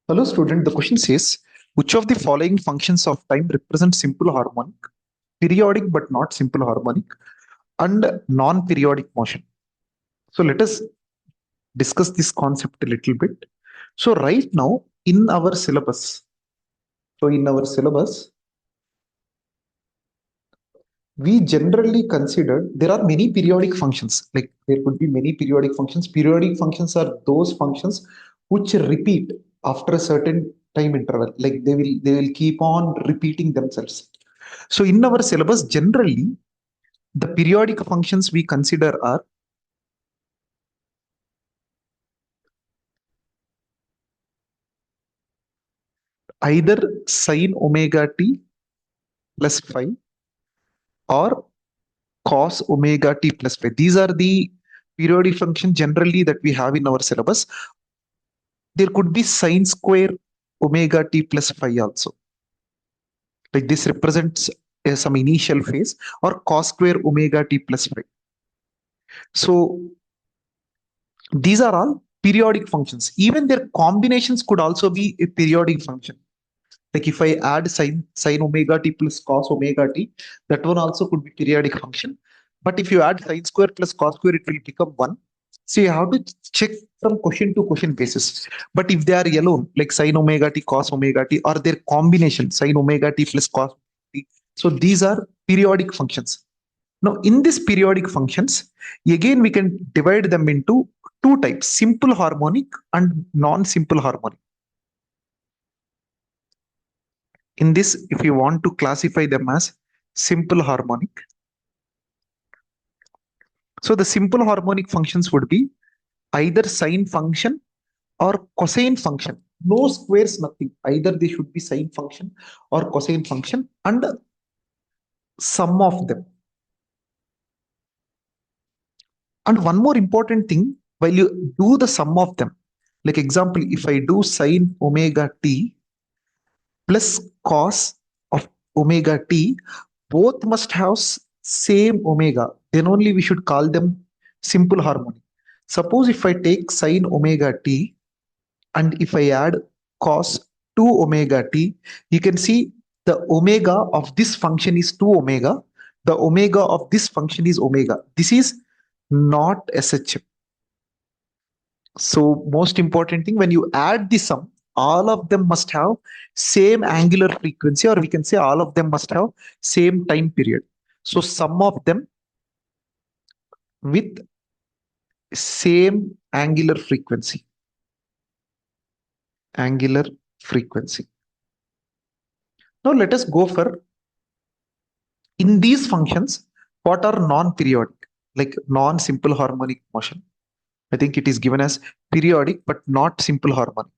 Hello student, the question says, which of the following functions of time represent simple harmonic, periodic but not simple harmonic, and non-periodic motion? So let us discuss this concept a little bit. So right now in our syllabus, we generally consider there are many periodic functions. Like there could be many periodic functions. Periodic functions are those functions which repeat after a certain time interval. Like they will keep on repeating themselves. So in our syllabus, generally, the periodic functions we consider are either sine omega t plus phi or cos omega t plus phi. These are the periodic function generally that we have in our syllabus. There could be sine square omega t plus phi also. Like this represents some initial phase, or cos square omega t plus phi. So these are all periodic functions. Even their combinations could also be a periodic function. Like if I add sine omega t plus cos omega t, that one also could be periodic function. But if you add sine square plus cos square, it will become one. So you have to check from question to question basis. But if they are alone, like sine omega t, cos omega t, or their combination, sine omega t plus cos t, so these are periodic functions. Now, in these periodic functions, again we can divide them into two types: simple harmonic and non-simple harmonic. In this, if you want to classify them as simple harmonic, so the simple harmonic functions would be either sine function or cosine function. No squares, nothing. Either they should be sine function or cosine function, and sum of them. And one more important thing, while you do the sum of them, like example, if I do sine omega t plus cos of omega t, both must have same omega. Then only we should call them simple harmonic. Suppose if I take sine omega t and if I add cos 2 omega t, you can see the omega of this function is 2 omega. The omega of this function is omega. This is not SHM. So most important thing, when you add the sum, all of them must have same angular frequency, or we can say all of them must have same time period. So sum of them with same angular frequency. Angular frequency. Now let us go for, in these functions, what are non-periodic, like non-simple harmonic motion. I think it is given as periodic but not simple harmonic.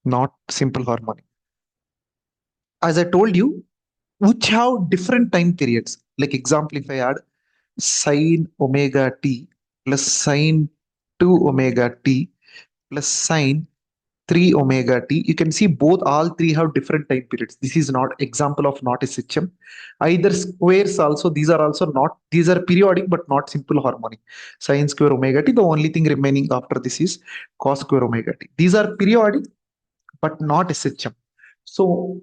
Not simple harmonic. As I told you, which have different time periods. Like example, if I add sine omega t plus sine 2 omega t plus sine 3 omega t, you can see both all three have different time periods. This is not example of not SHM. Either squares also, these are also not, these are periodic but not simple harmonic. Sine square omega t, the only thing remaining after this is cos square omega t. These are periodic but not SHM. So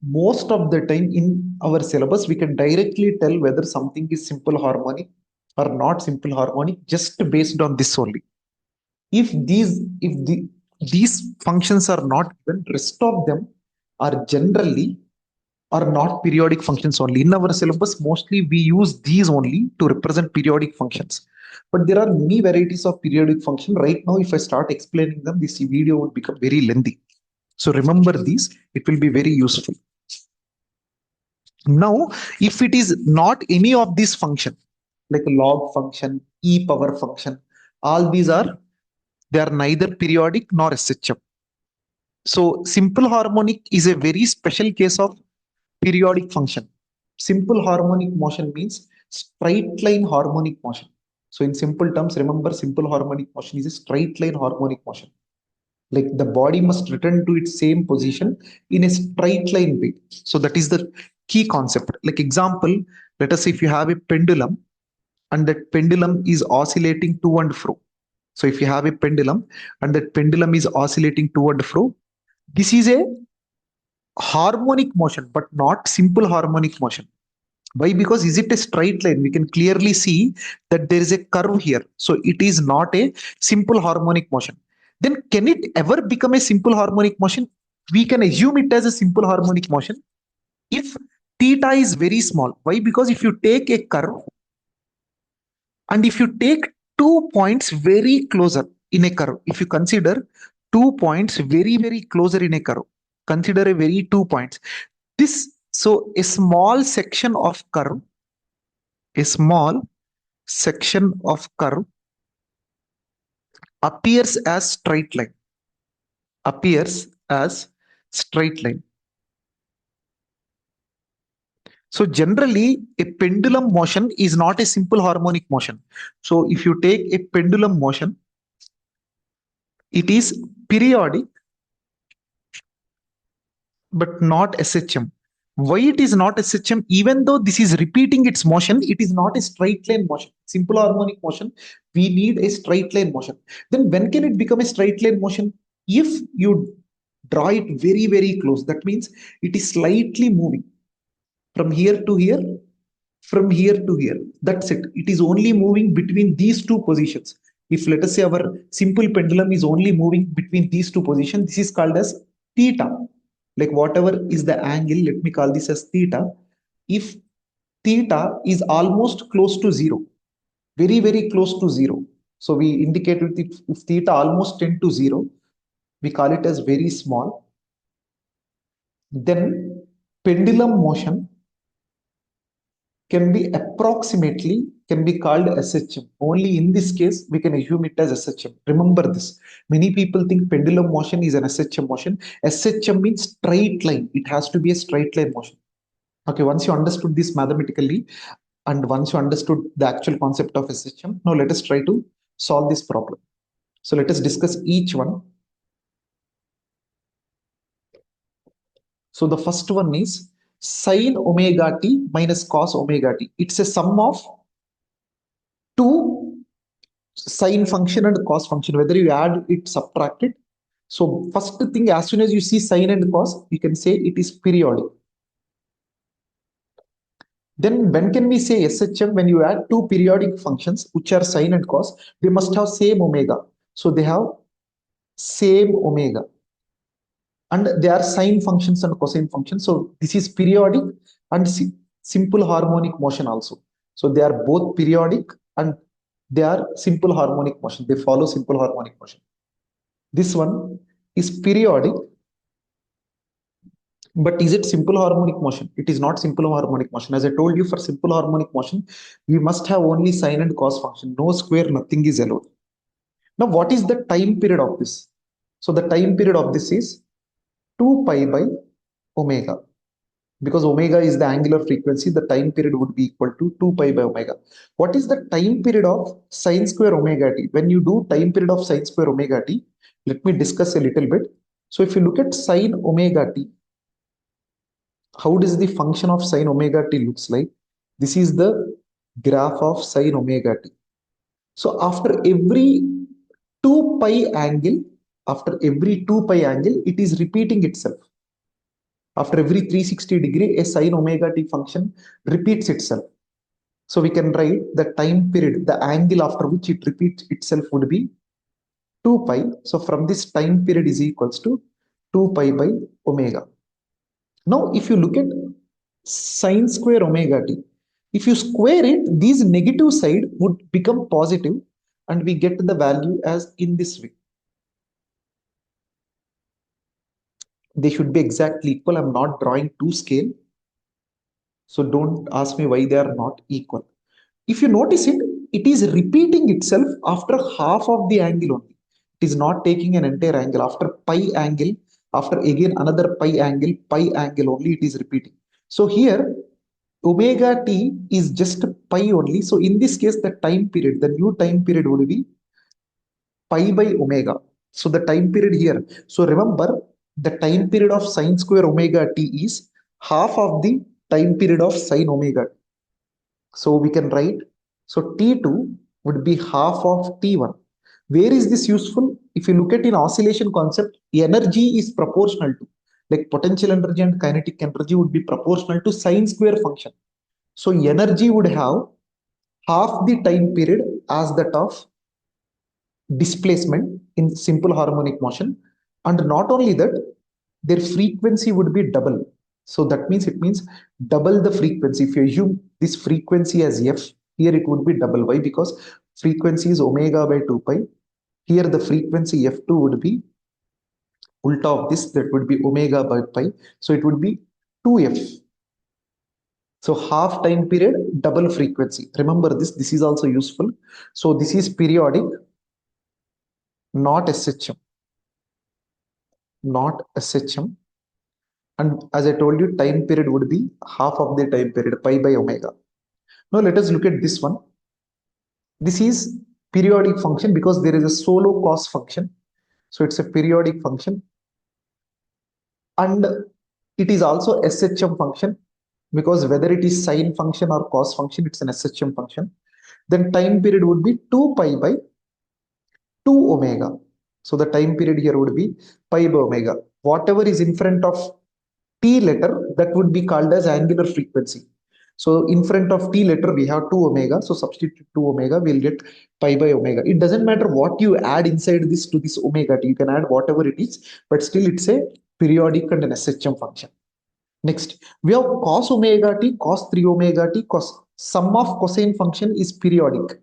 most of the time in our syllabus, we can directly tell whether something is simple harmonic or not simple harmonic just based on this only. If these functions are not given, rest of them are generally are not periodic functions only. In our syllabus, mostly we use these only to represent periodic functions. But there are many varieties of periodic function. Right now, if I start explaining them, this video would become very lengthy. So remember these, it will be very useful. Now, if it is not any of these function, like a log function, e power function, all these are, they are neither periodic nor SHM. So simple harmonic is a very special case of periodic function. Simple harmonic motion means straight line harmonic motion. So in simple terms, remember simple harmonic motion is a straight line harmonic motion. Like the body must return to its same position in a straight line way. So that is the key concept. Like example, let us say if you have a pendulum and that pendulum is oscillating to and fro. So if you have a pendulum and that pendulum is oscillating to and fro, this is a harmonic motion, but not simple harmonic motion. Why? Because is it a straight line? We can clearly see that there is a curve here. So it is not a simple harmonic motion. Then can it ever become a simple harmonic motion? We can assume it as a simple harmonic motion if theta is very small. Why? Because if you take a curve and if you take 2 points very closer in a curve, if you consider 2 points very, very closer in a curve, consider a very 2 points. So a small section of curve, a small section of curve appears as straight line, appears as straight line. So generally, a pendulum motion is not a simple harmonic motion. So if you take a pendulum motion, it is periodic but not SHM. Why it is not SHM? Even though this is repeating its motion, it is not a straight line motion. Simple harmonic motion, we need a straight line motion. Then when can it become a straight line motion? If you draw it very, very close, that means it is slightly moving from here to here, from here to here. That's it. It is only moving between these two positions. If let us say our simple pendulum is only moving between these two positions, this is called as theta. Like whatever is the angle, let me call this as theta. If theta is almost close to zero, very, very close to zero. So we indicate with it, if theta almost tend to zero, we call it as very small. Then pendulum motion can be called SHM. Only in this case, we can assume it as SHM. Remember this. Many people think pendulum motion is an SHM motion. SHM means straight line. It has to be a straight line motion. Okay, once you understood this mathematically, and once you understood the actual concept of SHM, now let us try to solve this problem. So let us discuss each one. So the first one is sin omega t minus cos omega t. It's a sum of two sine function and cos function, whether you add it, subtract it. So first thing, as soon as you see sine and cos, you can say it is periodic. Then when can we say SHM? When you add two periodic functions, which are sine and cos, they must have same omega. So they have same omega. And they are sine functions and cosine functions. So this is periodic and simple harmonic motion also. So they are both periodic and they are simple harmonic motion. They follow simple harmonic motion. This one is periodic, but is it simple harmonic motion? It is not simple harmonic motion. As I told you, for simple harmonic motion, we must have only sine and cos function. No square, nothing is allowed. Now, what is the time period of this? So the time period of this is 2 pi by omega. Because omega is the angular frequency, the time period would be equal to 2 pi by omega. What is the time period of sine square omega t? When you do time period of sine square omega t, let me discuss a little bit. So if you look at sine omega t, how does the function of sine omega t looks like? This is the graph of sine omega t. So after every 2 pi angle, it is repeating itself. After every 360 degree, a sine omega t function repeats itself. So we can write the time period, the angle after which it repeats itself would be 2 pi. So from this, time period is equals to 2 pi by omega. Now, if you look at sine square omega t, if you square it, these negative side would become positive and we get the value as in this way. They should be exactly equal. I'm not drawing to scale. So don't ask me why they are not equal. If you notice it, it is repeating itself after half of the angle only. It is not taking an entire angle. After pi angle, after again another pi angle only, it is repeating. So here, omega t is just pi only. So in this case, the time period, the new time period would be pi by omega. So the time period here. So remember, the time period of sine square omega t is half of the time period of sine omega. So we can write, so t2 would be half of t1. Where is this useful? If you look at in oscillation concept, energy is proportional to, like potential energy and kinetic energy would be proportional to sine square function. So energy would have half the time period as that of displacement in simple harmonic motion. And not only that, their frequency would be double. So that means it means double the frequency. If you assume this frequency as f, here it would be double. Why? Because frequency is omega by 2 pi. Here the frequency f2 would be ulta of this, that would be omega by pi. So it would be 2f. So half time period, double frequency. Remember this, this is also useful. So this is periodic, not SHM, not SHM. And as I told you, time period would be half of the time period, pi by omega. Now let us look at this one. This is periodic function because there is a solo cos function. So it's a periodic function. And it is also SHM function because whether it is sine function or cos function, it's an SHM function. Then time period would be 2 pi by 2 omega. So the time period here would be pi by omega. Whatever is in front of t letter, that would be called as angular frequency. So in front of t letter, we have 2 omega. So substitute 2 omega, we'll get pi by omega. It doesn't matter what you add inside this to this omega t. You can add whatever it is, but still it's a periodic and an SHM function. Next, we have cos omega t, cos 3 omega t, cos. Sum of cosine function is periodic.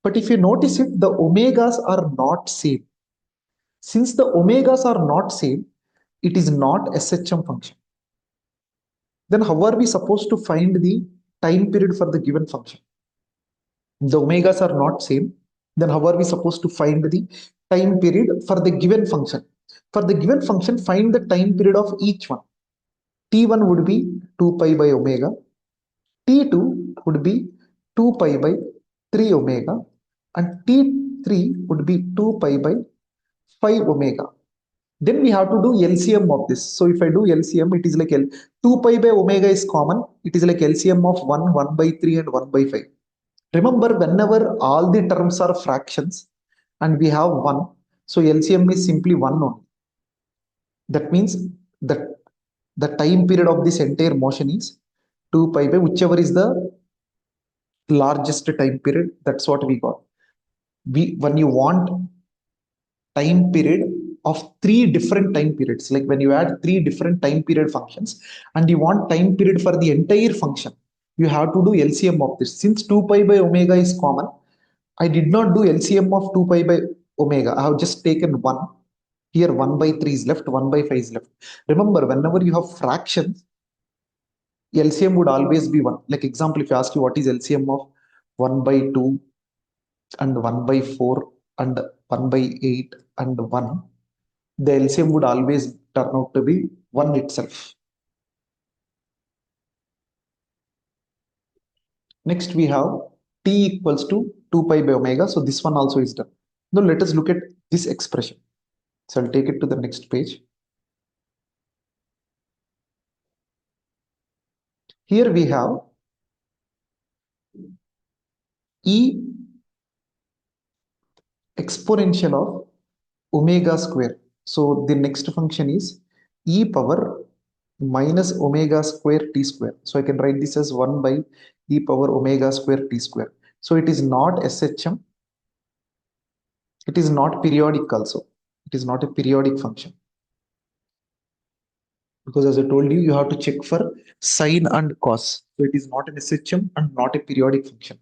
But if you notice it, the omegas are not same. Since the omegas are not same, it is not SHM function. Then how are we supposed to find the time period for the given function? The omegas are not same. Then how are we supposed to find the time period for the given function? For the given function, find the time period of each one. T1 would be 2 pi by omega. T2 would be 2 pi by 3 omega. And T3 would be 2 pi by 5 omega. Then we have to do LCM of this. So if I do LCM, it is like 2 pi by omega is common. It is like LCM of 1, 1 by 3 and 1 by 5. Remember, whenever all the terms are fractions and we have 1, so LCM is simply 1 only. That means that the time period of this entire motion is 2 pi by whichever is the largest time period. That's what we got. When you want time period of 3 different time periods, like when you add 3 different time period functions and you want time period for the entire function, you have to do LCM of this. Since 2 pi by omega is common, I did not do LCM of 2 pi by omega. I have just taken 1. Here 1 by 3 is left, 1 by 5 is left. Remember, whenever you have fractions, LCM would always be 1. Like example, if I ask you what is LCM of 1 by 2 and 1 by 4 and 1 by 8 and 1, the LCM would always turn out to be 1 itself. Next, we have t equals to 2 pi by omega. So this one also is done. Now let us look at this expression. So I'll take it to the next page. Here we have e exponential of omega square. So the next function is e power minus omega square t square. So I can write this as 1 by e power omega square t square. So it is not SHM. It is not periodic also. It is not a periodic function. Because as I told you, you have to check for sine and cos. So it is not an SHM and not a periodic function.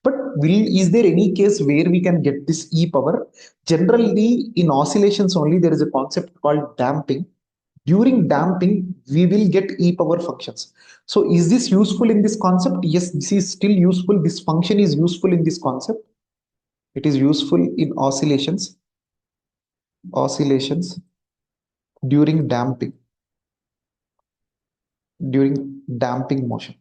But is there any case where we can get this e power? Generally, in oscillations only, there is a concept called damping. During damping, we will get e power functions. So is this useful in this concept? Yes, this is still useful. This function is useful in this concept. It is useful in oscillations. Oscillations during damping. During damping motion.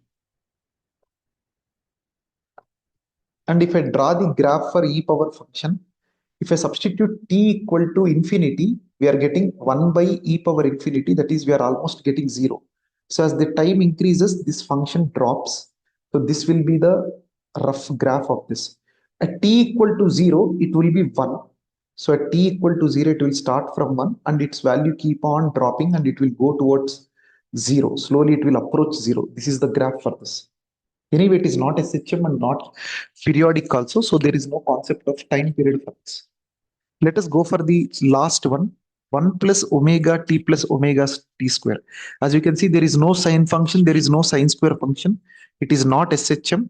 And if I draw the graph for e power function, if I substitute t equal to infinity, we are getting 1 by e power infinity. That is, we are almost getting 0. So as the time increases, this function drops. So this will be the rough graph of this. At t equal to 0, it will be 1. So at t equal to 0, it will start from 1 and its value keep on dropping and it will go towards 0. Slowly it will approach 0. This is the graph for this. Anyway, it is not SHM and not periodic also. So there is no concept of time period for this. Let us go for the last one. 1 plus omega t plus omega t square. As you can see, there is no sine function. There is no sine square function. It is not SHM.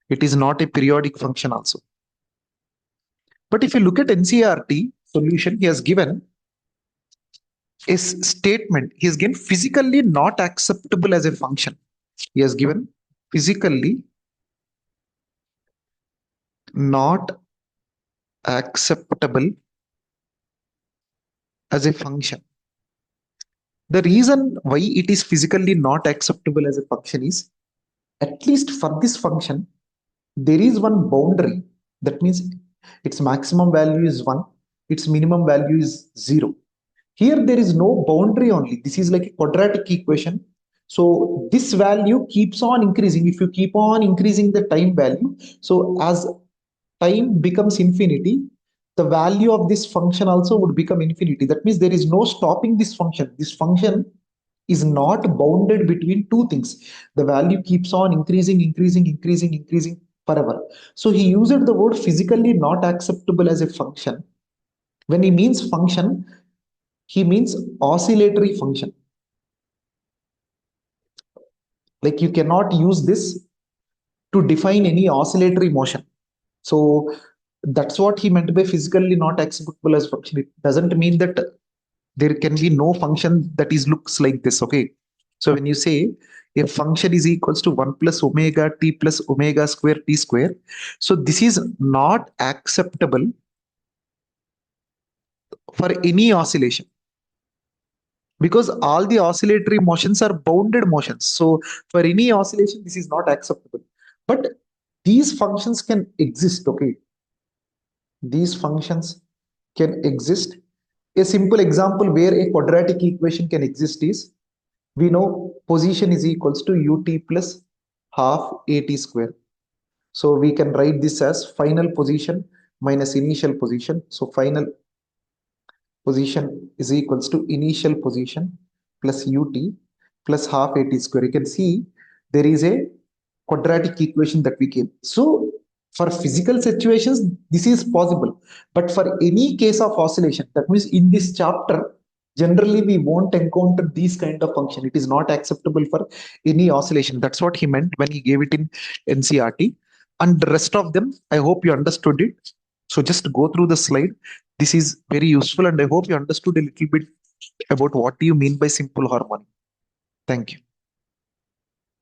It is not a periodic function also. But if you look at NCERT solution, he has given a statement. He has given physically not acceptable as a function. He has given physically not acceptable as a function. The reason why it is physically not acceptable as a function is, at least for this function, there is one boundary. That means its maximum value is 1, its minimum value is 0. Here there is no boundary only. This is like a quadratic equation. So this value keeps on increasing. If you keep on increasing the time value, so as time becomes infinity, the value of this function also would become infinity. That means there is no stopping this function. This function is not bounded between two things. The value keeps on increasing, increasing, increasing, increasing forever. So he used the word physically not acceptable as a function. When he means function, he means oscillatory function. Like you cannot use this to define any oscillatory motion. So that's what he meant by physically not acceptable as function. It doesn't mean that there can be no function that is looks like this. Okay. So when you say a function is equals to 1 plus omega t plus omega square t square, so this is not acceptable for any oscillation, because all the oscillatory motions are bounded motions. So for any oscillation, this is not acceptable. But these functions can exist. Okay. These functions can exist. A simple example where a quadratic equation can exist is, we know position is equals to ut plus half at square. So we can write this as final position minus initial position. So final position is equals to initial position plus ut plus half at square. You can see there is a quadratic equation that we came. So for physical situations, this is possible. But for any case of oscillation, that means in this chapter, generally we won't encounter these kind of function. It is not acceptable for any oscillation. That's what he meant when he gave it in NCERT. And the rest of them, I hope you understood it. So just go through the slide. This is very useful, and I hope you understood a little bit about what do you mean by simple harmonic. Thank you.